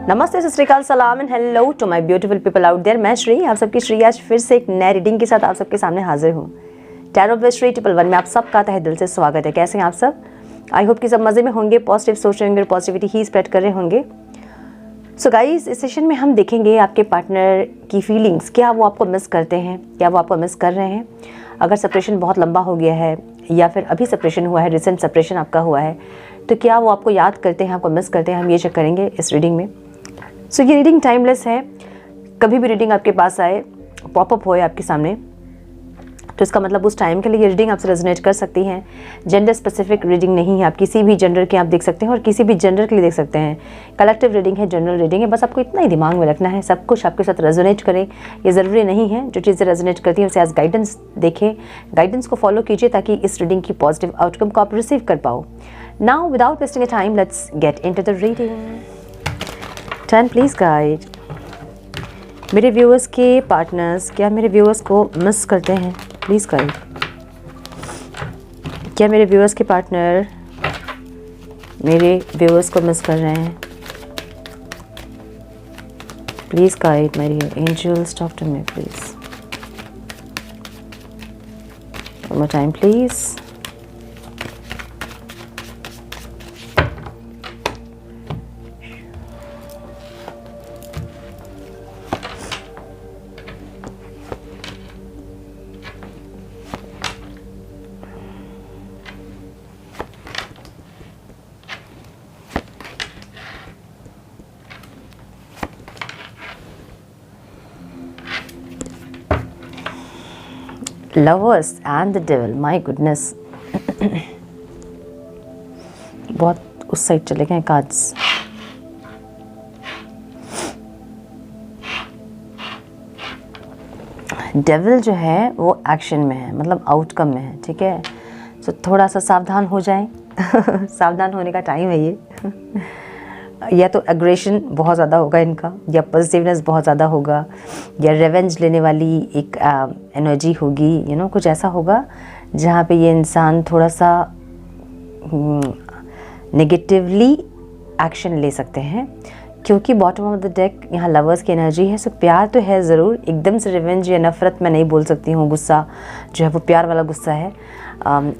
नमस्ते, सत श्री अकाल, सलाम and hello to my beautiful people out there. मैं श्री, आप सबकी श्री आज फिर से एक नए रीडिंग के साथ आप सबके सामने हाजिर हूँ। टैरो विद श्री 111 में आप सबका तहे दिल से स्वागत है। कैसे हैं आप सब? आई होप कि सब मज़े में होंगे, पॉजिटिव सोच रहे होंगे, पॉजिटिविटी ही स्प्रेड कर रहे होंगे। सो गाइस, इस सेशन में हम देखेंगे आपके पार्टनर की फीलिंग्स। क्या वो आपको मिस करते हैं, क्या वो आपको मिस कर रहे हैं? अगर सेपरेशन बहुत लंबा हो गया है या फिर अभी सेपरेशन हुआ है, रिसेंट सेपरेशन आपका हुआ है, तो क्या वो आपको याद करते हैं, आपको मिस करते हैं? हम ये चेक करेंगे इस रीडिंग में। सो ये रीडिंग टाइमलेस है। कभी भी रीडिंग आपके पास आए, पॉपअप होए आपके सामने, तो इसका मतलब उस टाइम के लिए ये रीडिंग आपसे रेजोनेट कर सकती है। जेंडर स्पेसिफिक रीडिंग नहीं है, आप किसी भी जेंडर के आप देख सकते हैं और किसी भी जेंडर के लिए देख सकते हैं। कलेक्टिव रीडिंग है, जनरल रीडिंग है। बस आपको इतना ही दिमाग में रखना है, सब कुछ आपके साथ रेजोनेट करे ये ज़रूरी नहीं है। जो चीज़ें रेजोनेट करती हैं उसे एज गाइडेंस देखें, गाइडेंस को फॉलो कीजिए ताकि इस रीडिंग की पॉजिटिव आउटकम को आप रिसीव कर पाओ। Now without wasting a time, let's get into the reading. 10 please guide. मेरे व्यूअर्स के पार्टनर्स क्या मेरे व्यूअर्स को मिस करते हैं? Please guide. क्या मेरे व्यूअर्स के पार्टनर मेरे व्यूअर्स को मिस कर रहे हैं? Please guide my angels, talk to me please. One more time please. Lovers and the devil, my goodness। बहुत उस साइड चले गए कार्ड्स। डेविल जो है वो एक्शन में है, मतलब आउटकम में है, ठीक है। तो थोड़ा सा सावधान हो जाएं। सावधान होने का टाइम है ये। या तो एग्रेशन बहुत ज़्यादा होगा इनका, या पॉजिटिवनेस बहुत ज़्यादा होगा, या रिवेंज लेने वाली एक एनर्जी होगी, कुछ ऐसा होगा जहाँ पे ये इंसान थोड़ा सा नेगेटिवली एक्शन ले सकते हैं। क्योंकि बॉटम ऑफ द डेक यहाँ लवर्स की एनर्जी है। सो प्यार तो है ज़रूर, एकदम से रिवेंज या नफ़रत मैं नहीं बोल सकती हूँ। गुस्सा जो है वो प्यार वाला गुस्सा है,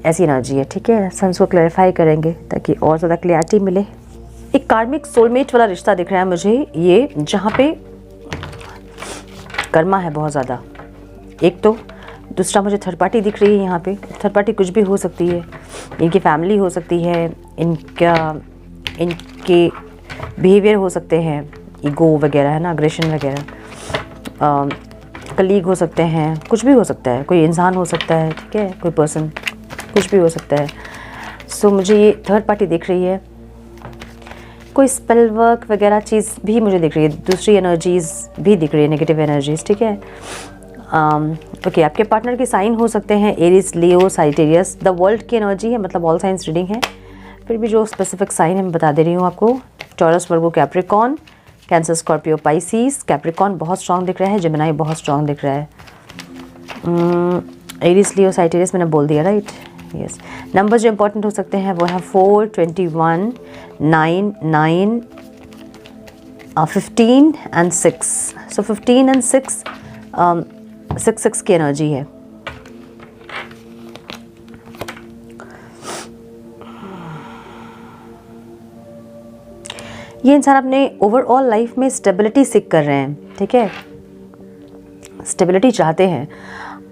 ऐसी एनर्जी है, ठीक है। हम इसको क्लैरिफाई करेंगे ताकि और ज़्यादा क्लियरिटी मिले। एक कार्मिक सोलमेट वाला रिश्ता दिख रहा है मुझे ये, जहाँ पे कर्मा है बहुत ज़्यादा। एक तो दूसरा मुझे थर्ड पार्टी दिख रही है यहाँ पे। थर्ड पार्टी कुछ भी हो सकती है, इनकी फैमिली हो सकती है, इनके बिहेवियर हो सकते हैं, ईगो वगैरह है ना, अग्रेशन वगैरह, कलीग हो सकते हैं, कुछ भी हो सकता है, कोई इंसान हो सकता है, ठीक है, कोई पर्सन, कुछ भी हो सकता है। सो मुझे ये थर्ड पार्टी दिख रही है। कोई स्पेल वर्क वगैरह चीज़ भी मुझे दिख रही है, दूसरी एनर्जीज़ भी दिख रही है, नेगेटिव एनर्जीज़, ठीक है। ओके, आपके पार्टनर के साइन हो सकते हैं Aries, Leo, Sagittarius. The world की एनर्जी है, मतलब ऑल साइंस रीडिंग है, फिर भी जो स्पेसिफिक साइन है मैं बता दे रही हूँ आपको। टॉरस, वर्गो, कैप्रिकॉन, कैंसर, स्कॉर्पियो, पाइसीस। कैप्रिकॉन बहुत स्ट्रॉन्ग दिख रहा है, जेमिनी बहुत स्ट्रॉन्ग दिख रहा है। एरीज, लियो, साजिटेरियस मैंने बोल दिया, राइट? यस। नंबर जो इंपॉर्टेंट हो सकते हैं वो है 4, 21, 9, 9, 15 एंड 6। सो 15 एंड 6, 6 की एनर्जी है। ये इंसान अपने ओवरऑल लाइफ में स्टेबिलिटी सीख कर रहे हैं, ठीक है। स्टेबिलिटी चाहते हैं,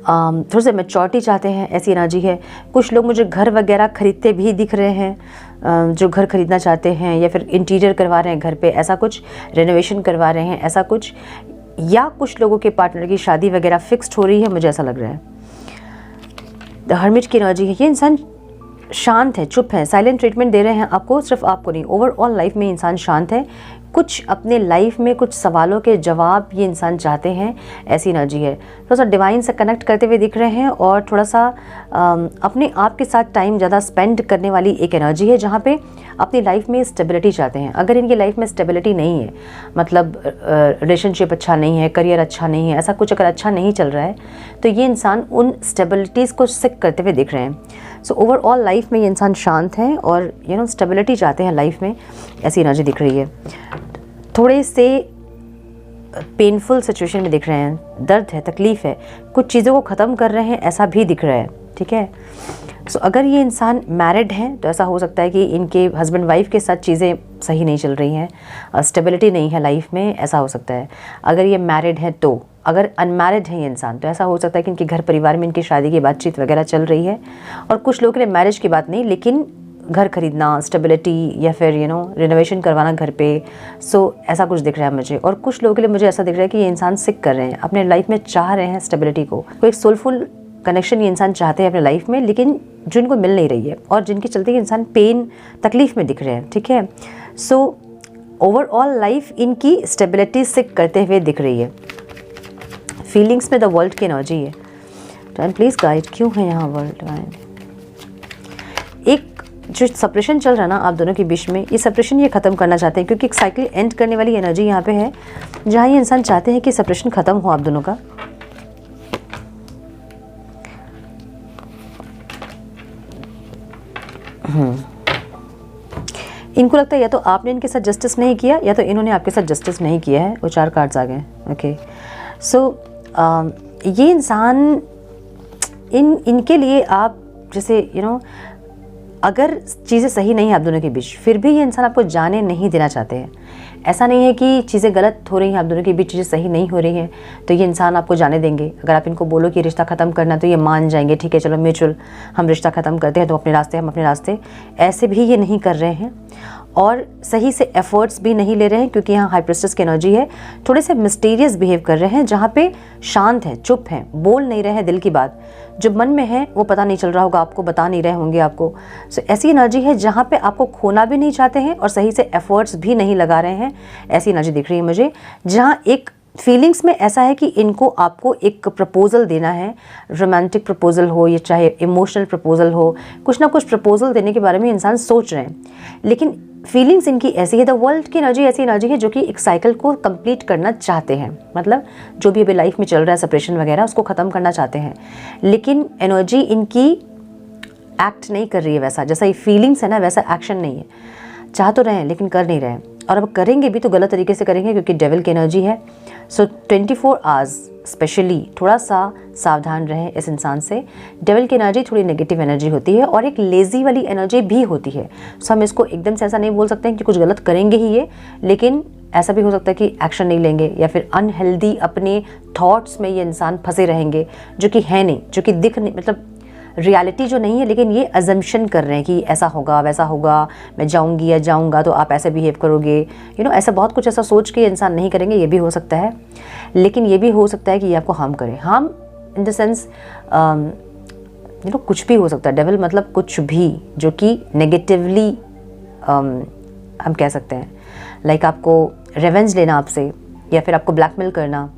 थोड़ा सा मैच्योरिटी चाहते हैं, ऐसी एनर्जी है। कुछ लोग मुझे घर वगैरह खरीदते भी दिख रहे हैं, जो घर खरीदना चाहते हैं, या फिर इंटीरियर करवा रहे हैं घर पे, ऐसा कुछ, रेनोवेशन करवा रहे हैं, ऐसा कुछ। या कुछ लोगों के पार्टनर की शादी वगैरह फिक्स्ड हो रही है, मुझे ऐसा लग रहा है। द हर्मिट की एनर्जी है। ये इंसान शांत है, चुप है, साइलेंट ट्रीटमेंट दे रहे हैं आपको, सिर्फ आपको नहीं, ओवरऑल लाइफ में इंसान शांत है। कुछ अपने लाइफ में कुछ सवालों के जवाब ये इंसान चाहते हैं, ऐसी एनर्जी है। थोड़ा सा डिवाइन से कनेक्ट करते हुए दिख रहे हैं और थोड़ा सा अपने आप के साथ टाइम ज़्यादा स्पेंड करने वाली एक एनर्जी है, जहाँ पे अपनी लाइफ में स्टेबिलिटी चाहते हैं। अगर इनकी लाइफ में स्टेबिलिटी नहीं है, मतलब रिलेशनशिप अच्छा नहीं है, करियर अच्छा नहीं है, ऐसा कुछ अगर अच्छा नहीं चल रहा है, तो ये इंसान उन स्टेबिलिटीज़ को सीख करते हुए दिख रहे हैं। सो ओवरऑल लाइफ में ये इंसान शांत है और स्टेबिलिटी चाहते हैं लाइफ में, ऐसी एनर्जी दिख रही है। थोड़े से पेनफुल सिचुएशन में दिख रहे हैं, दर्द है, तकलीफ़ है, कुछ चीज़ों को ख़त्म कर रहे हैं, ऐसा भी दिख रहा है, ठीक है। सो अगर ये इंसान मैरिड हैं तो ऐसा हो सकता है कि इनके हस्बैंड वाइफ के साथ चीज़ें सही नहीं चल रही हैं, स्टेबिलिटी नहीं है लाइफ में, ऐसा हो सकता है। अगर ये मैरिड है तो, अगर अनमैरिड है ये इंसान तो ऐसा हो सकता है कि इनके घर परिवार में इनकी शादी की बातचीत वगैरह चल रही है। और कुछ लोगों के लिए मैरिज की बात नहीं, लेकिन घर खरीदना, स्टेबिलिटी, या फिर रिनोवेशन करवाना घर पे, सो ऐसा कुछ दिख रहा है मुझे। और कुछ लोगों के लिए मुझे ऐसा दिख रहा है कि ये इंसान सिक कर रहे हैं, अपने लाइफ में चाह रहे हैं स्टेबिलिटी को, कोई एक सोलफुल कनेक्शन ये इंसान चाहते हैं अपने लाइफ में, लेकिन जो इनको मिल नहीं रही है और जिनके चलते ये इंसान पेन, तकलीफ़ में दिख रहे हैं, ठीक है। सो ओवरऑल लाइफ इनकी स्टेबिलिटी सिक करते हुए दिख रही है। फीलिंग्स में द वर्ल्ड की एनर्जी है। तो प्लीज़ गाइड, क्यों है यहाँ वर्ल्ड डिवाइन? एक जो सेपरेशन चल रहा है ना आप दोनों के बीच में, ये सेपरेशन ये ख़त्म करना चाहते हैं, क्योंकि एक साइकिल एंड करने वाली एनर्जी यहाँ पे है, जहाँ ये इंसान चाहते हैं कि सेपरेशन ख़त्म हो आप दोनों का। इनको लगता है या तो आपने इनके साथ जस्टिस नहीं किया या तो इन्होंने आपके साथ जस्टिस नहीं किया है। वो 4 कार्ड्स आ गए। ओके, सो ये इंसान इनके लिए आप जैसे अगर चीज़ें सही नहीं है आप दोनों के बीच, फिर भी ये इंसान आपको जाने नहीं देना चाहते हैं। ऐसा नहीं है कि चीज़ें गलत हो रही हैं आप दोनों के बीच, चीज़ें सही नहीं हो रही हैं तो ये इंसान आपको जाने देंगे। अगर आप इनको बोलो कि रिश्ता ख़त्म करना तो ये मान जाएंगे, ठीक है चलो म्यूचुअल हम रिश्ता ख़त्म करते हैं, तो अपने रास्ते हम अपने रास्ते। ऐसे भी ये नहीं कर रहे हैं और सही से एफर्ट्स भी नहीं ले रहे हैं, क्योंकि यहाँ हाई प्रिस्टेस की एनर्जी है। थोड़े से मिस्टीरियस बिहेव कर रहे हैं, जहाँ पे शांत है, चुप हैं, बोल नहीं रहे हैं दिल की बात, जो मन में है वो पता नहीं चल रहा होगा आपको, बता नहीं रहे होंगे आपको। सो ऐसी एनर्जी है जहाँ पे आपको खोना भी नहीं चाहते हैं और सही से एफर्ट्स भी नहीं लगा रहे हैं। ऐसी एनर्जी दिख रही है मुझे, जहाँ एक फीलिंग्स में ऐसा है कि इनको आपको एक प्रपोजल देना है, रोमांटिक प्रपोजल हो या चाहे इमोशनल प्रपोजल हो, कुछ ना कुछ प्रपोजल देने के बारे में इंसान सोच रहे हैं। लेकिन फीलिंग्स इनकी ऐसी है, द वर्ल्ड की एनर्जी ऐसी एनर्जी है जो कि एक साइकिल को कंप्लीट करना चाहते हैं, मतलब जो भी अभी लाइफ में चल रहा है सेपरेशन वगैरह उसको ख़त्म करना चाहते हैं, लेकिन एनर्जी इनकी एक्ट नहीं कर रही है वैसा, जैसा ये फीलिंग्स है ना वैसा एक्शन नहीं है। चाह तो रहे हैं लेकिन कर नहीं रहे हैं, और अब करेंगे भी तो गलत तरीके से करेंगे क्योंकि डेविल की एनर्जी है। सो 24 आवर्स स्पेशली थोड़ा सा सावधान रहें इस इंसान से। डेविल की एनर्जी थोड़ी नेगेटिव एनर्जी होती है और एक लेज़ी वाली एनर्जी भी होती है। सो हम इसको एकदम से ऐसा नहीं बोल सकते हैं कि कुछ गलत करेंगे ही ये, लेकिन ऐसा भी हो सकता है कि एक्शन नहीं लेंगे या फिर अनहेल्दी अपने थॉट्स में ये इंसान फंसे रहेंगे, जो कि है नहीं, जो कि दिख नहीं, मतलब रियलिटी जो नहीं है, लेकिन ये अजम्पशन कर रहे हैं कि ऐसा होगा वैसा होगा, मैं जाऊंगी या जाऊंगा तो आप ऐसे बिहेव करोगे, ऐसा बहुत कुछ ऐसा सोच के इंसान नहीं करेंगे, ये भी हो सकता है। लेकिन ये भी हो सकता है कि ये आपको हार्म करे, हार्म इन द सेंस कुछ भी हो सकता है। डेविल मतलब कुछ भी जो कि नेगेटिवली हम कह सकते हैं, लाइक आपको रिवेंज लेना आपसे, या फिर आपको ब्लैकमेल करना,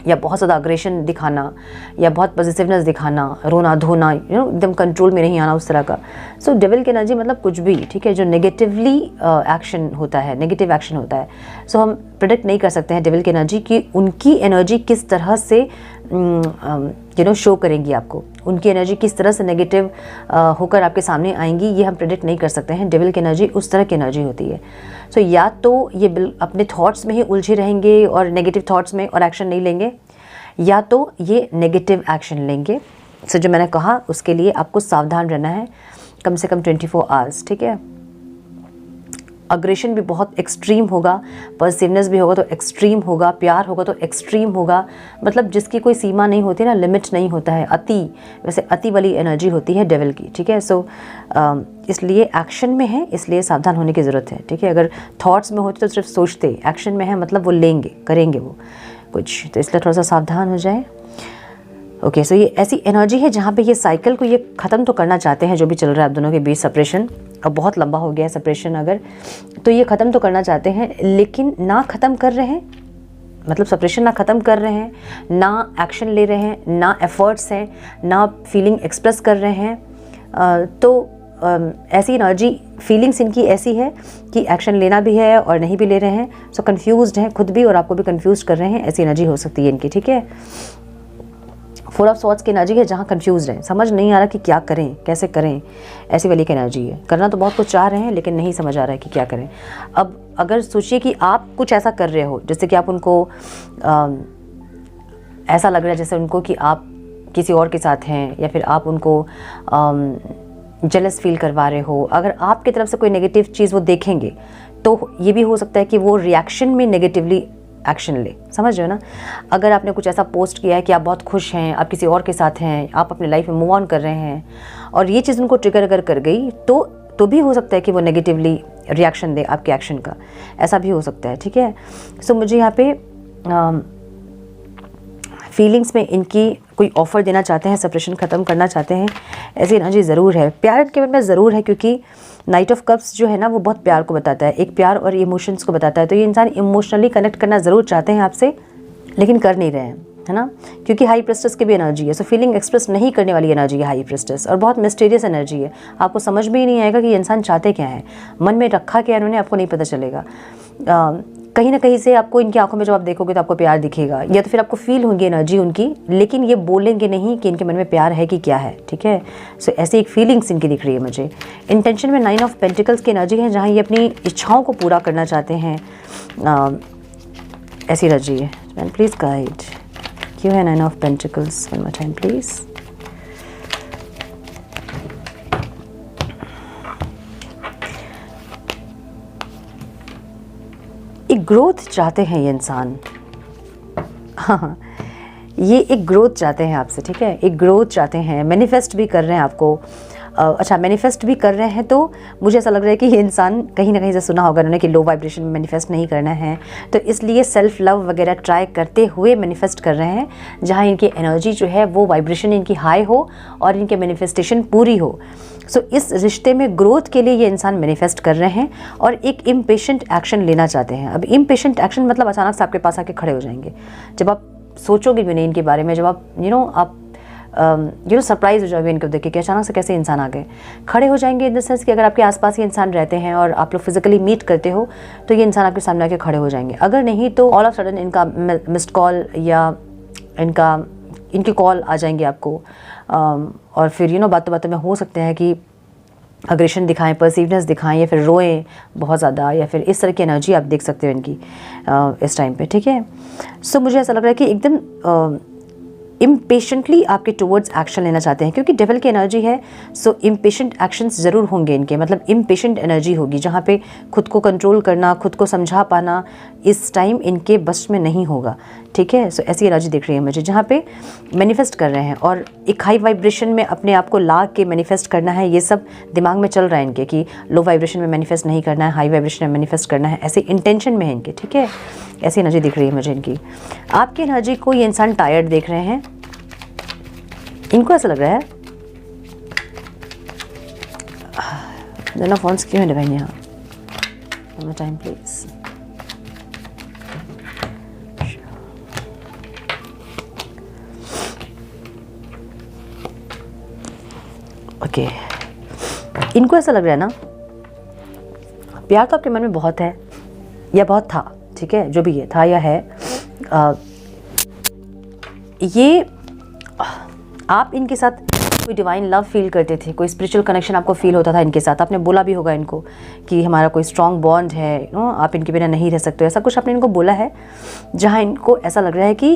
या बहुत ज़्यादा अग्रेशन दिखाना, या बहुत पॉजिटिवनेस दिखाना, रोना धोना, एकदम कंट्रोल में नहीं आना, उस तरह का। सो डेविल की एनर्जी मतलब कुछ भी, ठीक है, जो नेगेटिवली एक्शन होता है, नेगेटिव एक्शन होता है। सो हम प्रेडिक्ट नहीं कर सकते हैं डेविल की एनर्जी की, उनकी एनर्जी किस तरह से शो करेंगी आपको, उनकी एनर्जी किस तरह से नेगेटिव होकर आपके सामने आएंगी, ये हम प्रेडिक्ट नहीं कर सकते हैं। डेविल की एनर्जी उस तरह की एनर्जी होती है। सो या तो ये अपने थॉट्स में ही उलझे रहेंगे और नेगेटिव थॉट्स में और एक्शन नहीं लेंगे, या तो ये नेगेटिव एक्शन लेंगे। सो जो मैंने कहा उसके लिए आपको सावधान रहना है, कम से कम 24 आवर्स, ठीक है। अग्रेशन भी बहुत एक्सट्रीम होगा, पॉजिटिवनेस भी होगा तो एक्सट्रीम होगा, प्यार होगा तो एक्सट्रीम होगा, मतलब जिसकी कोई सीमा नहीं होती ना, लिमिट नहीं होता है, अति, वैसे अति वाली एनर्जी होती है डेविल की, ठीक है। सो इसलिए एक्शन में है, इसलिए सावधान होने की ज़रूरत है, ठीक है। अगर थॉट्स में होते तो सिर्फ सोचते, एक्शन में है मतलब वो लेंगे, करेंगे वो कुछ, तो इसलिए थोड़ा सा सावधान हो जाए। ओके, सो ये ऐसी एनर्जी है जहाँ पे ये साइकिल को ये ख़त्म तो करना चाहते हैं, जो भी चल रहा है आप दोनों के बीच सेपरेशन, अब बहुत लंबा हो गया है सेपरेशन अगर, तो ये ख़त्म तो करना चाहते हैं, लेकिन ना ख़त्म कर रहे हैं, मतलब सेपरेशन ना ख़त्म कर रहे हैं, ना एक्शन ले रहे हैं, ना एफर्ट्स हैं, ना फीलिंग एक्सप्रेस कर रहे हैं। तो ऐसी एनर्जी, फीलिंग्स इनकी ऐसी है कि एक्शन लेना भी है और नहीं भी ले रहे हैं। सो कन्फ्यूज्ड हैं खुद भी और आपको भी कन्फ्यूज कर रहे हैं, ऐसी एनर्जी हो सकती है इनकी, ठीक है। 4 ऑफ सॉर्ड्स की एनर्जी है जहाँ कंफ्यूज हैं, समझ नहीं आ रहा कि क्या करें, कैसे करें, ऐसी वाली की एनर्जी है। करना तो बहुत कुछ चाह रहे हैं लेकिन नहीं समझ आ रहा है कि क्या करें। अब अगर सोचिए कि आप कुछ ऐसा कर रहे हो जैसे कि आप उनको ऐसा लग रहा है जैसे उनको कि आप किसी और के साथ हैं, या फिर आप उनको जेलस फील करवा रहे हो, अगर आपकी तरफ से कोई नेगेटिव चीज़ वो देखेंगे तो ये भी हो सकता है कि वो रिएक्शन में नेगेटिवली एक्शन ले। समझ रहे हो ना? अगर आपने कुछ ऐसा पोस्ट किया है कि आप बहुत खुश हैं, आप किसी और के साथ हैं, आप अपने लाइफ में मूव ऑन कर रहे हैं, और ये चीज़ उनको ट्रिगर अगर कर गई तो भी हो सकता है कि वो नेगेटिवली रिएक्शन दे आपके एक्शन का। ऐसा भी हो सकता है। ठीक है, सो मुझे यहाँ पे फीलिंग्स में इनकी कोई ऑफ़र देना चाहते हैं, सेपरेशन ख़त्म करना चाहते हैं, ऐसी एनर्जी ज़रूर है। प्यार के मन में ज़रूर है, क्योंकि नाइट ऑफ कप्स जो है ना वो बहुत प्यार को बताता है, एक प्यार और इमोशंस को बताता है। तो ये इंसान इमोशनली कनेक्ट करना ज़रूर चाहते हैं आपसे, लेकिन कर नहीं रहे हैं, है ना? क्योंकि हाई प्रेस्टेस की भी एनर्जी है, सो फीलिंग एक्सप्रेस नहीं करने वाली एनर्जी है हाई प्रेस्टेस, और बहुत मिस्टीरियस एनर्जी है। आपको समझ में ही नहीं आएगा कि ये इंसान चाहते क्या है, मन में रखा क्या है इन्होंने, आपको नहीं पता चलेगा। कहीं ना कहीं से आपको इनकी आंखों में जब आप देखोगे तो आपको प्यार दिखेगा, या तो फिर आपको फील होंगी एनर्जी उनकी, लेकिन ये बोलेंगे नहीं कि इनके मन में प्यार है कि क्या है। ठीक है, सो ऐसी एक फीलिंग्स इनकी दिख रही है मुझे। इंटेंशन में 9 ऑफ पेंटिकल्स की एनर्जी है, जहाँ ये अपनी इच्छाओं को पूरा करना चाहते हैं, ऐसी एनर्जी है। मैन प्लीज़ गाइड, क्यों है 9 of pentacles? One more time please. एक ग्रोथ चाहते हैं ये इंसान। हाँ, ये एक ग्रोथ चाहते हैं आपसे। ठीक है, एक ग्रोथ चाहते हैं, मैनिफेस्ट भी कर रहे हैं आपको। अच्छा, मैनिफेस्ट भी कर रहे हैं तो मुझे ऐसा लग रहा है कि ये इंसान कहीं ना कहीं से सुना होगा उन्होंने कि लो वाइब्रेशन में मैनिफेस्ट नहीं करना है, तो इसलिए सेल्फ लव वगैरह ट्राई करते हुए मैनिफेस्ट कर रहे हैं, जहाँ इनकी एनर्जी जो है वो वाइब्रेशन इनकी हाई हो और इनके मैनिफेस्टेशन पूरी हो। सो इस रिश्ते में ग्रोथ के लिए ये इंसान मैनिफेस्ट कर रहे हैं और एक इम्पेशेंट एक्शन लेना चाहते हैं। अब इम्पेशेंट एक्शन मतलब अचानक से आपके पास आके खड़े हो जाएंगे, जब आप सोचोगे भी नहीं इनके बारे में, जब आप सरप्राइज हो जाओगे इनको देख के कि अचानक से कैसे इंसान आ गए, खड़े हो जाएंगे। इन द सेंस कि अगर आपके आसपास ये इंसान रहते हैं और आप लोग फिजिकली मीट करते हो तो ये इंसान आपके सामने आके खड़े हो जाएंगे। अगर नहीं तो ऑल ऑफ सडन इनका मिस्ड कॉल या इनकी कॉल आ जाएंगे आपको, और फिर बातों बातों में हो सकते हैं कि अग्रेशन दिखाएं, परसीवनेस दिखाएं, या फिर रोएं बहुत ज़्यादा, या फिर इस तरह की एनर्जी आप देख सकते हो इनकी इस टाइम पे। ठीक है, सो मुझे ऐसा लग रहा है कि एकदम इम्पेशेंटली आपके टुवर्ड्स एक्शन लेना चाहते हैं, क्योंकि डेविल की एनर्जी है। सो इम्पेशेंट एक्शंस ज़रूर होंगे इनके, मतलब इम्पेशेंट एनर्जी होगी, जहाँ पे खुद को कंट्रोल करना, खुद को समझा पाना इस टाइम इनके बस में नहीं होगा। ठीक है, सो ऐसी एनर्जी दिख रही है मुझे, जहाँ पे मैनिफेस्ट कर रहे हैं और एक हाई वाइब्रेशन में अपने आप को ला के मैनिफेस्ट करना है। ये सब दिमाग में चल रहा है इनके कि लो वाइब्रेशन में मैनिफेस्ट नहीं करना है, हाई वाइब्रेशन में मैनिफेस्ट करना है, ऐसे इंटेंशन में है इनके। ठीक है, ऐसी एनर्जी दिख रही है मुझे इनकी। आपकी एनर्जी को ये इंसान टायर्ड देख रहे हैं, इनको ऐसा लग रहा है दोनों फोन्स क्यों है डिवाइन यहाँ? One time please. ओके, इनको ऐसा लग रहा है ना, प्यार तो आपके मन में बहुत है या बहुत था। ठीक है, जो भी ये था या है, ये आप इनके साथ कोई डिवाइन लव फील करते थे, कोई स्पिरिचुअल कनेक्शन आपको फील होता था इनके साथ। आपने बोला भी होगा इनको कि हमारा कोई स्ट्रॉन्ग बॉन्ड है, आप इनके बिना नहीं रह सकते, ऐसा कुछ आपने इनको बोला है, जहाँ इनको ऐसा लग रहा है कि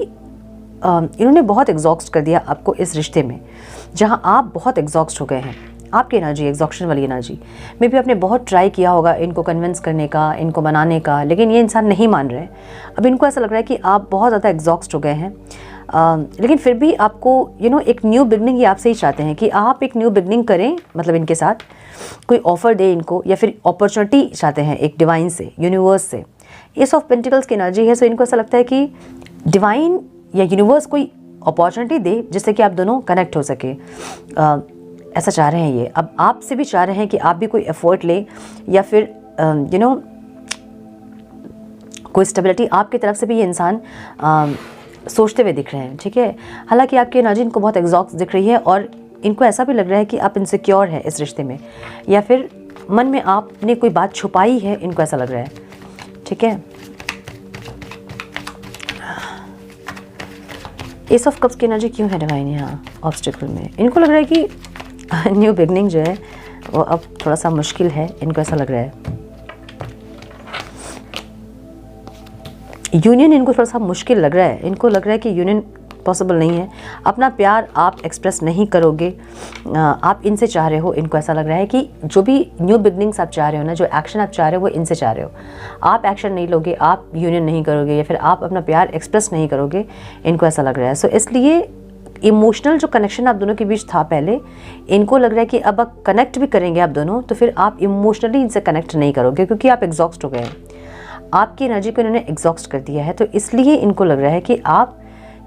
इन्होंने बहुत एग्जॉस्ट कर दिया आपको इस रिश्ते में, जहाँ आप बहुत एग्जॉस्ट हो गए हैं। आपकी एनर्जी एग्जॉक्शन वाली एनर्जी मे भी आपने बहुत ट्राई किया होगा इनको कन्विंस करने का, इनको मनाने का, लेकिन ये इंसान नहीं मान रहे। अब इनको ऐसा लग रहा है कि आप बहुत ज़्यादा एग्जॉस्ट हो गए हैं, लेकिन फिर भी आपको एक न्यू बिगनिंग ये आपसे ही चाहते हैं कि आप एक न्यू बिगनिंग करें, मतलब इनके साथ कोई ऑफ़र दे इनको, या फिर अपॉर्चुनिटी चाहते हैं एक डिवाइन से, यूनिवर्स से। एस ऑफ पेंटिकल्स की एनर्जी है, सो इनको ऐसा लगता है कि डिवाइन या यूनिवर्स कोई अपॉर्चुनिटी दे जिससे कि आप दोनों कनेक्ट हो सके, ऐसा चाह रहे हैं ये। अब आपसे भी चाह रहे हैं कि आप भी कोई एफर्ट ले, या फिर कोई स्टेबिलिटी आपकी तरफ से भी ये इंसान सोचते हुए दिख रहे हैं। ठीक है, हालांकि आपकी एनर्जी इनको बहुत एग्जॉस्ट दिख रही है और इनको ऐसा भी लग रहा है कि आप इनसिक्योर है इस रिश्ते में, या फिर मन में आपने कोई बात छुपाई है, इनको ऐसा लग रहा है। ठीक है, एस ऑफ कप्स की एनर्जी क्यों है डिवाइन यहाँ ऑब्स्टिकल में? इनको लग रहा है कि न्यू बिगनिंग जो है वो अब थोड़ा सा मुश्किल है, इनको ऐसा लग रहा है। यूनियन इनको थोड़ा सा मुश्किल लग रहा है, इनको लग रहा है कि यूनियन पॉसिबल नहीं है। अपना प्यार आप एक्सप्रेस नहीं करोगे, आप इनसे चाह रहे हो, इनको ऐसा लग रहा है कि जो भी न्यू बिगनिंग्स आप चाह रहे हो ना, जो एक्शन आप चाह रहे हो वो इनसे चाह रहे हो। आप एक्शन नहीं लोगे, आप यूनियन नहीं करोगे या फिर आप अपना प्यार एक्सप्रेस नहीं करोगे, इनको ऐसा लग रहा है। सो इसलिए इमोशनल जो कनेक्शन आप दोनों के बीच था पहले, इनको लग रहा है कि अब आप कनेक्ट भी करेंगे आप दोनों, तो फिर आप इमोशनली इनसे कनेक्ट नहीं करोगे क्योंकि आप एग्जॉस्ट हो गए हैं, आपकी एनर्जी को इन्होंने एग्जॉस्ट कर दिया है। तो इसलिए इनको लग रहा है कि आप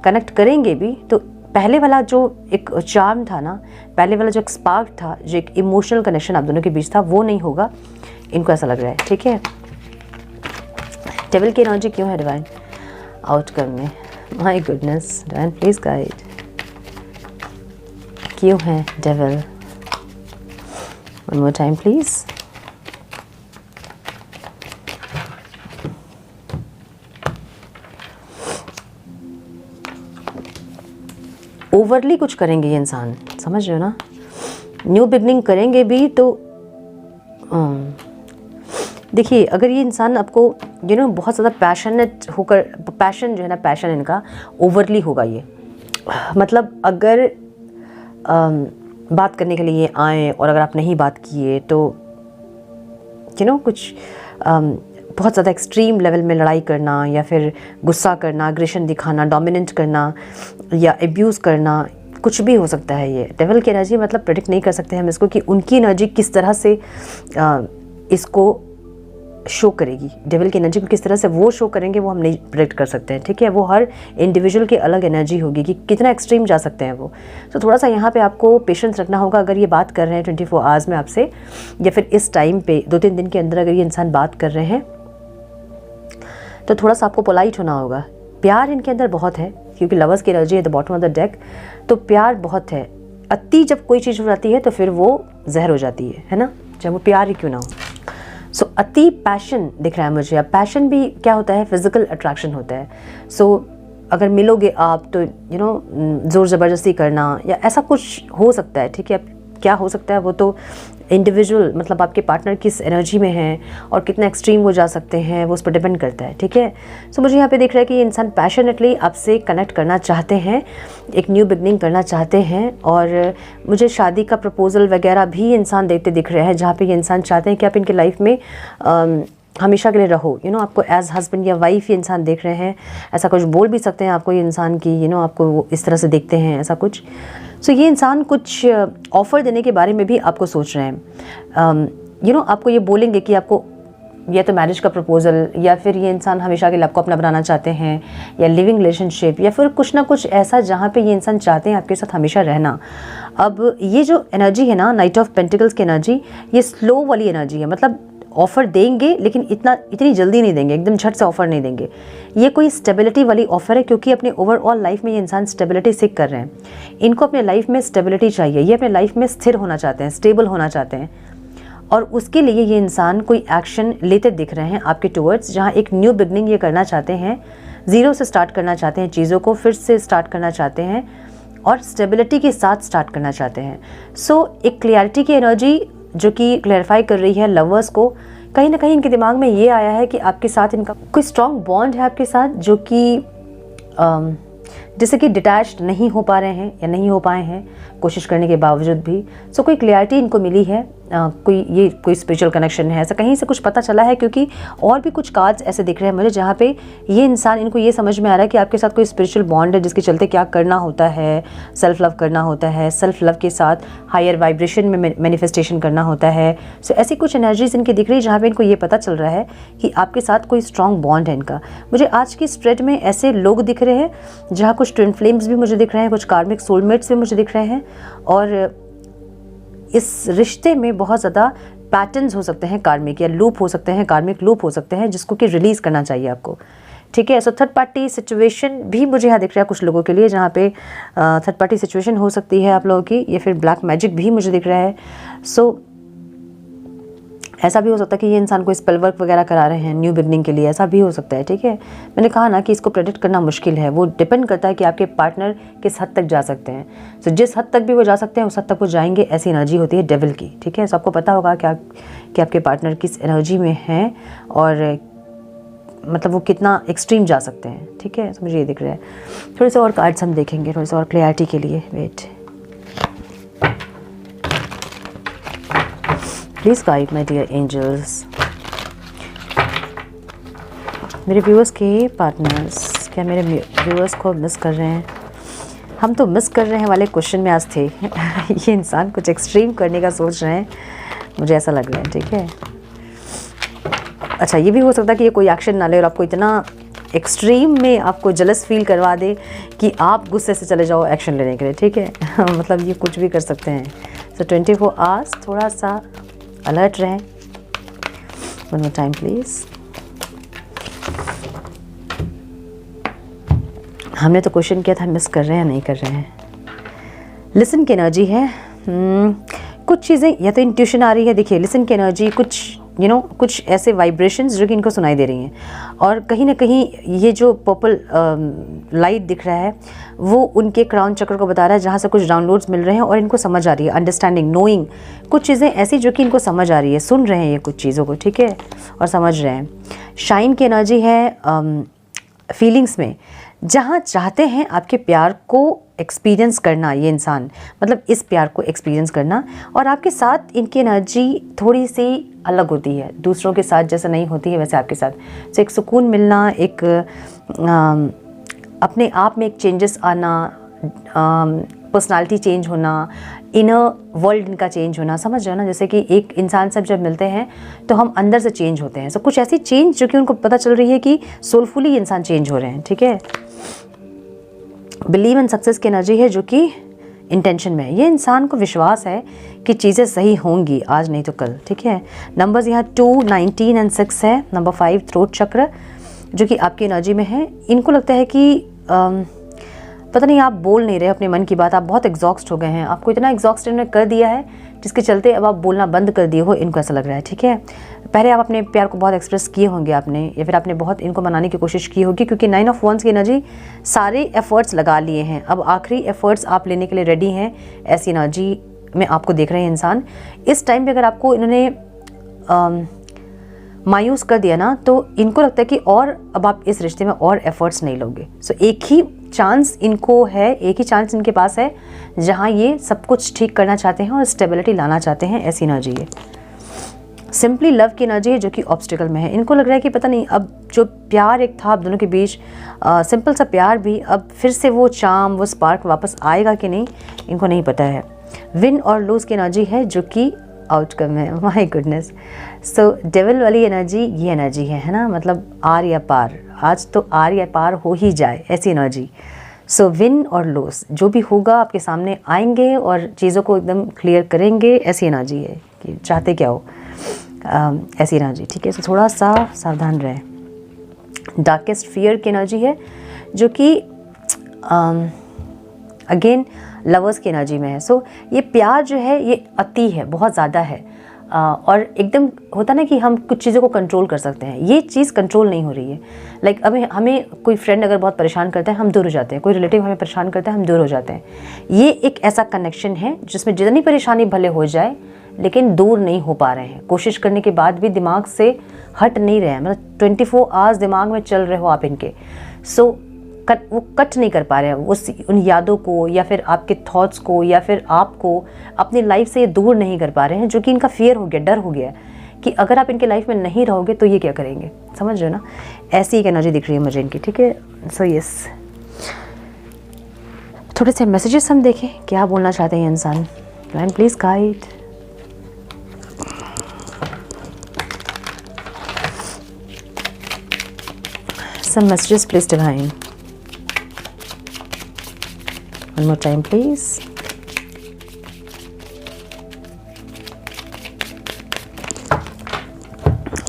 कनेक्ट करेंगे भी तो पहले वाला जो एक चार्म था ना, पहले वाला जो एक स्पार्क था, जो एक इमोशनल कनेक्शन आप दोनों के बीच था, वो नहीं होगा, इनको ऐसा लग रहा है। ठीक है, डेविल की एनर्जी क्यों है डिवाइन आउटकम में? My goodness divine please guide, क्यों है devil? One more time please. Overly कुछ करेंगे ये इंसान, समझ रहे हो ना, न्यू बिगनिंग करेंगे भी तो देखिए अगर ये इंसान आपको बहुत ज़्यादा पैशनेट होकर, पैशन जो है ना, पैशन इनका ओवरली होगा ये, मतलब अगर बात करने के लिए आए और अगर आप नहीं बात किए तो कुछ बहुत ज़्यादा एक्सट्रीम लेवल में लड़ाई करना या फिर गुस्सा करना, एग्रेशन दिखाना, डोमिनेंट करना या एब्यूज़ करना, कुछ भी हो सकता है। ये डेविल की एनर्जी मतलब प्रेडिक्ट नहीं कर सकते हम इसको कि उनकी एनर्जी किस तरह से इसको शो करेगी, डेविल की एनर्जी को किस तरह से वो शो करेंगे वो हम नहीं प्रेडिक्ट कर सकते हैं। ठीक है, वो हर इंडिविजुअल की अलग एनर्जी होगी कि कितना एक्सट्रीम जा सकते हैं वो। तो थोड़ा सा यहाँ पे आपको पेशेंस रखना होगा। अगर ये बात कर रहे हैं 24 आवर्स में आपसे या फिर इस टाइम पे 2-3 दिन के अंदर अगर ये इंसान बात कर रहे हैं तो थोड़ा सा आपको पोलाइट होना होगा। प्यार इनके अंदर बहुत है क्योंकि लवर्स की एनर्जी है the bottom of the deck, तो प्यार बहुत है। अति जब कोई चीज़ हो जाती है तो फिर वो जहर हो जाती है ना, चाहे वो प्यार ही क्यों ना हो। सो अति पैशन दिख रहा है मुझे। अब पैशन भी क्या होता है, फिजिकल अट्रैक्शन होता है। सो अगर मिलोगे आप तो ज़ोर ज़बरदस्ती करना या ऐसा कुछ हो सकता है। ठीक है, क्या हो सकता है वो तो इंडिविजुअल, मतलब आपके पार्टनर किस एनर्जी में है और कितना एक्सट्रीम वो जा सकते हैं वो उस पर डिपेंड करता है। ठीक है, सो मुझे यहाँ पे दिख रहा है कि ये इंसान पैशनेटली आपसे कनेक्ट करना चाहते हैं, एक न्यू बिगनिंग करना चाहते हैं और मुझे शादी का प्रपोजल वगैरह भी इंसान देते दिख रहे हैं जहाँ पे ये इंसान चाहते हैं कि आप इनकी लाइफ में हमेशा के लिए रहो। आपको एज हस्बैंड या वाइफ ये इंसान देख रहे हैं, ऐसा कुछ बोल भी सकते हैं आपको ये इंसान की आपको वो इस तरह से देखते हैं, ऐसा कुछ। सो ये इंसान कुछ ऑफ़र देने के बारे में भी आपको सोच रहे हैं। आपको ये बोलेंगे कि आपको या तो मैरिज का प्रपोजल या फिर ये इंसान हमेशा के लिए आपको अपना बनाना चाहते हैं या लिविंग रिलेशनशिप या फिर कुछ ना कुछ ऐसा जहाँ पे ये इंसान चाहते हैं आपके साथ हमेशा रहना। अब ये जो एनर्जी है ना, नाइट ऑफ पेंटिकल्स की एनर्जी, ये स्लो वाली एनर्जी है। मतलब ऑफ़र देंगे लेकिन इतनी जल्दी नहीं देंगे, एकदम झट से ऑफ़र नहीं देंगे। ये कोई स्टेबिलिटी वाली ऑफ़र है क्योंकि अपने ओवरऑल लाइफ में ये इंसान स्टेबिलिटी सीख कर रहे हैं। इनको अपने लाइफ में स्टेबिलिटी चाहिए, ये अपने लाइफ में स्थिर होना चाहते हैं, स्टेबल होना चाहते हैं और उसके लिए ये इंसान कोई एक्शन लेते दिख रहे हैं आपके टुवर्ड्स, जहाँ एक न्यू बिगनिंग ये करना चाहते हैं, ज़ीरो से स्टार्ट करना चाहते हैं, चीज़ों को फिर से स्टार्ट करना चाहते हैं और स्टेबिलिटी के साथ स्टार्ट करना चाहते हैं। सो एक क्लियरिटी की एनर्जी जो कि क्लैरिफाई कर रही है लवर्स को। कहीं ना कहीं इनके दिमाग में ये आया है कि आपके साथ इनका कोई स्ट्रॉन्ग बॉन्ड है आपके साथ, जो कि जैसे कि डिटैच्ड नहीं हो पा रहे हैं या नहीं हो पाए हैं कोशिश करने के बावजूद भी। सो कोई क्लियरिटी इनको मिली है, कोई स्पिरिचुअल कनेक्शन है, ऐसा कहीं से कुछ पता चला है क्योंकि और भी कुछ कार्ड्स ऐसे दिख रहे हैं मुझे जहाँ पे ये इंसान, इनको ये समझ में आ रहा है कि आपके साथ कोई स्पिरिचुअल बॉन्ड है जिसके चलते क्या करना होता है, सेल्फ लव करना होता है, सेल्फ लव के साथ हायर वाइब्रेशन में मैनिफेस्टेशन करना होता है। सो ऐसी कुछ एनर्जीज इनकी दिख रही है जहाँ पे इनको ये पता चल रहा है कि आपके साथ कोई स्ट्रॉन्ग बॉन्ड है इनका। मुझे आज की स्प्रेड में ऐसे लोग दिख रहे हैं जहाँ कुछ ट्विन फ्लेम्स भी मुझे दिख रहे हैं, कुछ कार्मिक सोलमेट्स भी मुझे दिख रहे हैं और इस रिश्ते में बहुत ज़्यादा पैटर्न्स हो सकते हैं कार्मिक, या लूप हो सकते हैं, कार्मिक लूप हो सकते हैं जिसको कि रिलीज़ करना चाहिए आपको। ठीक है, सो थर्ड पार्टी सिचुएशन भी मुझे यहाँ दिख रहा है कुछ लोगों के लिए, जहाँ पे थर्ड पार्टी सिचुएशन हो सकती है आप लोगों की, या फिर ब्लैक मैजिक भी मुझे दिख रहा है। सो ऐसा भी हो सकता है कि ये इंसान को स्पेल वर्क वगैरह करा रहे हैं न्यू बिगनिंग के लिए, ऐसा भी हो सकता है। ठीक है, मैंने कहा ना कि इसको प्रेडिक्ट करना मुश्किल है, वो डिपेंड करता है कि आपके पार्टनर किस हद तक जा सकते हैं। सो जिस हद तक भी वो जा सकते हैं उस हद तक वो जाएंगे, ऐसी एनर्जी होती है डेविल की। ठीक है, सो आपको पता होगा कि आपके पार्टनर किस एनर्जी में हैं और मतलब वो कितना एक्सट्रीम जा सकते हैं, ठीक है। तो मुझे ये दिख रहा है। थोड़े से और कार्ड्स हम देखेंगे थोड़े से और क्लियरिटी के लिए। Wait, please guide my dear angels. मेरे व्यूअर्स के पार्टनर्स क्या मेरे व्यूअर्स को मिस कर रहे हैं? हम तो मिस कर रहे हैं वाले क्वेश्चन में आज थे। ये इंसान कुछ एक्सट्रीम करने का सोच रहे हैं, मुझे ऐसा लग रहा है, ठीक है। अच्छा, ये भी हो सकता है कि ये कोई एक्शन ना ले और आपको इतना एक्सट्रीम में आपको जलस फील करवा दे कि आप गुस्से से चले जाओ एक्शन लेने के लिए, ठीक है। मतलब ये कुछ भी कर सकते हैं। सो 24 आवर्स थोड़ा सा अलर्ट रहें। One more time please. हमने तो क्वेश्चन किया था मिस कर रहे हैं नहीं कर रहे हैं। लिसन की एनर्जी है। कुछ चीज़ें या तो इंट्यूशन आ रही है। देखिए, लिसन की एनर्जी कुछ कुछ ऐसे वाइब्रेशंस जो कि इनको सुनाई दे रही हैं, और कहीं ना कहीं ये जो पर्पल लाइट दिख रहा है वो उनके क्राउन चक्र को बता रहा है, जहाँ से कुछ डाउनलोड्स मिल रहे हैं और इनको समझ आ रही है। अंडरस्टैंडिंग, नोइंग, कुछ चीज़ें ऐसी जो कि इनको समझ आ रही है, सुन रहे हैं ये कुछ चीज़ों को, ठीक है, और समझ रहे हैं। शाइन की एनर्जी है फीलिंग्स में, जहाँ चाहते हैं आपके प्यार को एक्सपीरियंस करना ये इंसान, मतलब इस प्यार को एक्सपीरियंस करना, और आपके साथ इनकी एनर्जी थोड़ी सी अलग होती है, दूसरों के साथ जैसा नहीं होती है वैसे आपके साथ। तो एक सुकून मिलना, एक अपने आप में एक चेंजेस आना, पर्सनालिटी चेंज होना, इनर वर्ल्ड इनका चेंज होना, समझ रहे हो ना। जैसे कि एक इंसान से जब मिलते हैं तो हम अंदर से चेंज होते हैं। सो कुछ ऐसी चेंज जो कि उनको पता चल रही है कि सोलफुली इंसान चेंज हो रहे हैं, ठीक है। बिलीव इन सक्सेस की एनर्जी है जो कि इंटेंशन में है। ये इंसान को विश्वास है कि चीज़ें सही होंगी, आज नहीं तो कल, ठीक है। नंबर्स यहाँ 2, 19 एंड 6 है। नंबर 5 थ्रोट चक्र जो कि आपकी एनर्जी में है। इनको लगता है कि पता नहीं, आप बोल नहीं रहे अपने मन की बात, आप बहुत एग्जॉस्ट हो गए हैं, आपको इतना एग्जॉस्ट इन्होंने कर दिया है जिसके चलते अब आप बोलना बंद कर दिए हो, इनको ऐसा लग रहा है, ठीक है। पहले आप अपने प्यार को बहुत एक्सप्रेस किए होंगे आपने, या फिर आपने बहुत इनको मनाने की कोशिश की होगी, क्योंकि 9 ऑफ वंस की एनर्जी सारे एफर्ट्स लगा लिए हैं, अब आखिरी एफर्ट्स आप लेने के लिए रेडी हैं। ऐसी एनर्जी में आपको देख रहे हैं इंसान। इस टाइम पे अगर आपको इन्होंने मायूस कर दिया ना, तो इनको लगता है कि और अब आप इस रिश्ते में और एफर्ट्स नहीं लोगे। सो एक ही चांस इनको है, एक ही चांस इनके पास है जहां ये सब कुछ ठीक करना चाहते हैं और स्टेबिलिटी लाना चाहते हैं। ऐसी एनर्जी है। सिंपली लव की एनर्जी है जो कि ऑब्स्टिकल में है। इनको लग रहा है कि पता नहीं, अब जो प्यार एक था आप दोनों के बीच, सिंपल सा प्यार भी, अब फिर से वो चार्म, वो स्पार्क वापस आएगा कि नहीं, इनको नहीं पता है। विन और लूज की एनर्जी है जो कि आउटकम है। My goodness. सो डेविल वाली एनर्जी ये एनर्जी है ना, मतलब आर या पार, आज तो आर या पार हो ही जाए, ऐसी एनर्जी। सो विन और लॉस जो भी होगा आपके सामने आएंगे और चीज़ों को एकदम क्लियर करेंगे, ऐसी एनर्जी है कि चाहते क्या हो, ऐसी एनर्जी, ठीक है। सो थोड़ा सा सावधान रहें। डार्केस्ट फियर की एनर्जी है जो कि अगेन लवर्स की एनर्जी में है। सो ये प्यार जो है ये अति है, बहुत ज़्यादा है, और एकदम होता ना कि हम कुछ चीज़ों को कंट्रोल कर सकते हैं, ये चीज़ कंट्रोल नहीं हो रही है। लाइक अभी हमें कोई फ्रेंड अगर बहुत परेशान करता है हम दूर हो जाते हैं, कोई रिलेटिव हमें परेशान करता है हम दूर हो जाते हैं। ये एक ऐसा कनेक्शन है जिसमें जितनी परेशानी भले हो जाए लेकिन दूर नहीं हो पा रहे हैं, कोशिश करने के बाद भी दिमाग से हट नहीं रहे हैं, मतलब 24 आवर्स दिमाग में चल रहे हो आप इनके। सो वो कट नहीं कर पा रहे हैं उन यादों को, या फिर आपके थॉट्स को, या फिर आपको अपनी लाइफ से ये दूर नहीं कर पा रहे हैं, जो कि इनका फियर हो गया, डर हो गया कि अगर आप इनके लाइफ में नहीं रहोगे तो ये क्या करेंगे, समझ रहे हो ना। ऐसी एक एनर्जी दिख रही है मुझे इनकी, ठीक है। सो यस, थोड़े से मैसेजेस हम देखें क्या बोलना चाहते हैं इंसान। Divine please guide. Some messages please divine. One more time please.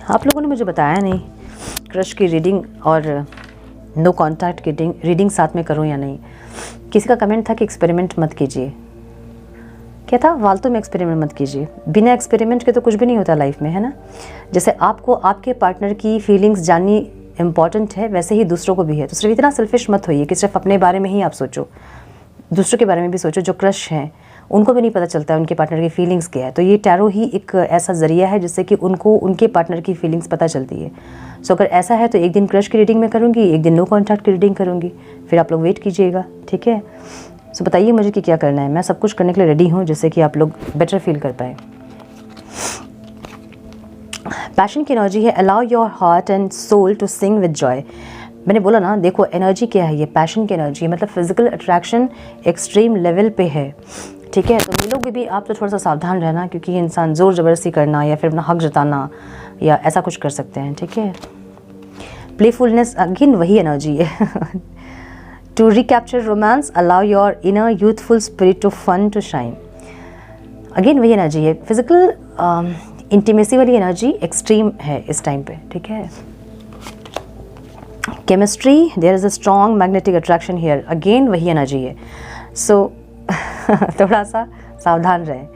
आप लोगों ने मुझे बताया नहीं क्रश की रीडिंग और नो कॉन्टैक्ट की रीडिंग साथ में करूं या नहीं। किसी का कमेंट था कि एक्सपेरिमेंट मत कीजिए। क्या था? फालतू में एक्सपेरिमेंट मत कीजिए। बिना एक्सपेरिमेंट के तो कुछ भी नहीं होता लाइफ में, है ना। जैसे आपको आपके पार्टनर की फीलिंग्स जाननी इम्पॉर्टेंट है, वैसे ही दूसरों को भी है। तो सिर्फ इतना सेल्फिश मत होइए कि सिर्फ अपने बारे में ही आप सोचो, दूसरों के बारे में भी सोचो। जो क्रश हैं उनको भी नहीं पता चलता है उनके पार्टनर की फीलिंग्स क्या है। तो ये टैरो ही एक ऐसा ज़रिया है जिससे कि उनको उनके पार्टनर की फीलिंग्स पता चलती है। सो अगर ऐसा है तो एक दिन क्रश की रीडिंग में करूँगी, एक दिन नो कॉन्टैक्ट की रीडिंग करूँगी, फिर आप लोग वेट कीजिएगा, ठीक है। सो बताइए मुझे कि क्या करना है। मैं सब कुछ करने के लिए रेडी हूँ जिससे कि आप लोग बेटर फील कर पाए। पैशन की एनर्जी है, allow your heart and soul to sing with joy. मैंने बोला ना, देखो एनर्जी क्या है, ये पैशन की एनर्जी मतलब फिजिकल अट्रैक्शन एक्सट्रीम लेवल पे है, ठीक है। तो मिलोगे भी आप तो थोड़ा सा सावधान रहना, क्योंकि ये इंसान ज़ोर ज़बरदस्ती करना या फिर अपना हक जताना या ऐसा कुछ कर सकते हैं, ठीक है। प्लेफुलनेस अगेन वही एनर्जी है। To recapture romance, allow your inner youthful spirit to fun to shine. Again वही एनर्जी है, फिजिकल इंटीमेसी वाली एनर्जी एक्सट्रीम है इस टाइम पे, ठीक है। Chemistry, there is a strong magnetic attraction here, again वही एनर्जी है। सो थोड़ा सा सावधान रहें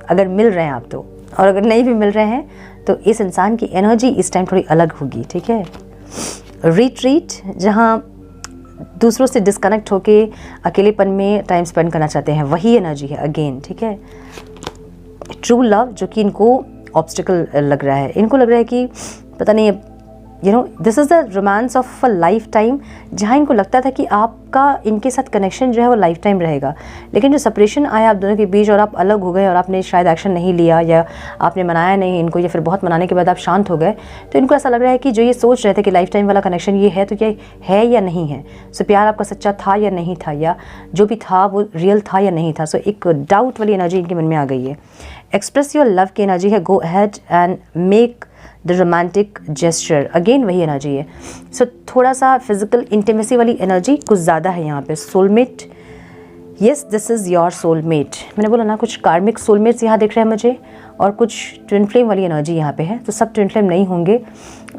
अगर मिल रहे हैं आप तो, और अगर नहीं भी मिल रहे हैं तो इस इंसान की एनर्जी इस टाइम थोड़ी अलग होगी, ठीक है। रिट्रीट, जहाँ दूसरों से डिस्कनेक्ट होके अकेलेपन में टाइम स्पेंड करना चाहते हैं, वही एनर्जी है अगेन, ठीक है। ट्रू लव, जो कि इनको ऑब्स्टिकल लग रहा है, इनको लग रहा है कि पता नहीं you know this is the romance of a life time, जहाँ इनको लगता था कि आपका इनके साथ कनेक्शन जो है वो लाइफ टाइम रहेगा। लेकिन जो सेपरेशन आया आप दोनों के बीच और आप अलग हो गए और आपने शायद एक्शन नहीं लिया या आपने मनाया नहीं इनको, या फिर बहुत मनाने के बाद आप शांत हो गए, तो इनको ऐसा लग रहा है कि जो ये सोच रहे थे कि लाइफ टाइम वाला कनेक्शन ये है, तो क्या है या नहीं है। सो प्यार आपका सच्चा था या नहीं था, या जो भी था वो रियल था या नहीं था। सो एक डाउट वाली एनर्जी इनके मन में आ गई है। एक्सप्रेस योर लव की एनर्जी है, go ahead and make the romantic gesture, again वही एनर्जी है। सो थोड़ा सा फिजिकल इंटीमेसी वाली एनर्जी कुछ ज़्यादा है यहाँ पे। Soulmate, yes this is your soulmate. मैंने बोला ना कुछ कार्मिक सोलमेट्स यहाँ दिख रहे हैं मुझे, और कुछ ट्विन फ्लेम वाली एनर्जी यहाँ पे है। तो सब ट्विन फ्लेम नहीं होंगे,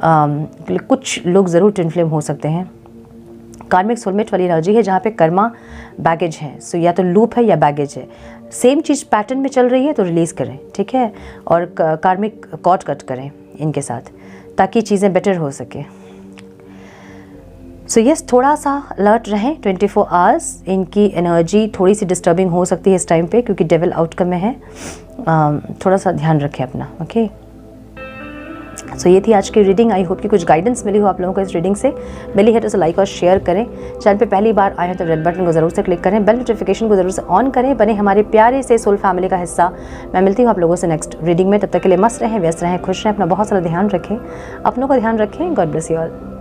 कुछ लोग ज़रूर ट्विन फ्लेम हो सकते हैं। कार्मिक सोलमेट वाली एनर्जी है जहाँ पे कर्मा बैगेज है, सो या तो लूप है या बैगेज है। सेम चीज़ पैटर्न में चल रही है तो रिलीज़ करें, ठीक है। और कार्मिक कॉर्ड कट करें इनके साथ, ताकि चीज़ें बेटर हो सके। सो यस, थोड़ा सा अलर्ट रहें 24 आवर्स। इनकी एनर्जी थोड़ी सी डिस्टर्बिंग हो सकती है इस टाइम पे, क्योंकि डेविल आउटकम में है। थोड़ा सा ध्यान रखें अपना, ओके। सो ये थी आज की रीडिंग। आई होप कि कुछ गाइडेंस मिली हो आप लोगों को इस रीडिंग से। मिली है तो उसे लाइक और शेयर करें। चैनल पे पहली बार आए हैं तो रेड बटन को ज़रूर से क्लिक करें, बेल नोटिफिकेशन को ज़रूर से ऑन करें, बने हमारे प्यारे से सोल फैमिली का हिस्सा। मैं मिलती हूँ आप लोगों से नेक्स्ट रीडिंग में। तब तक के लिए मस्त रहें, व्यस्त रहें, खुश रहें, अपना बहुत सारा ध्यान रखें, अपनों का ध्यान रखें। God bless you all.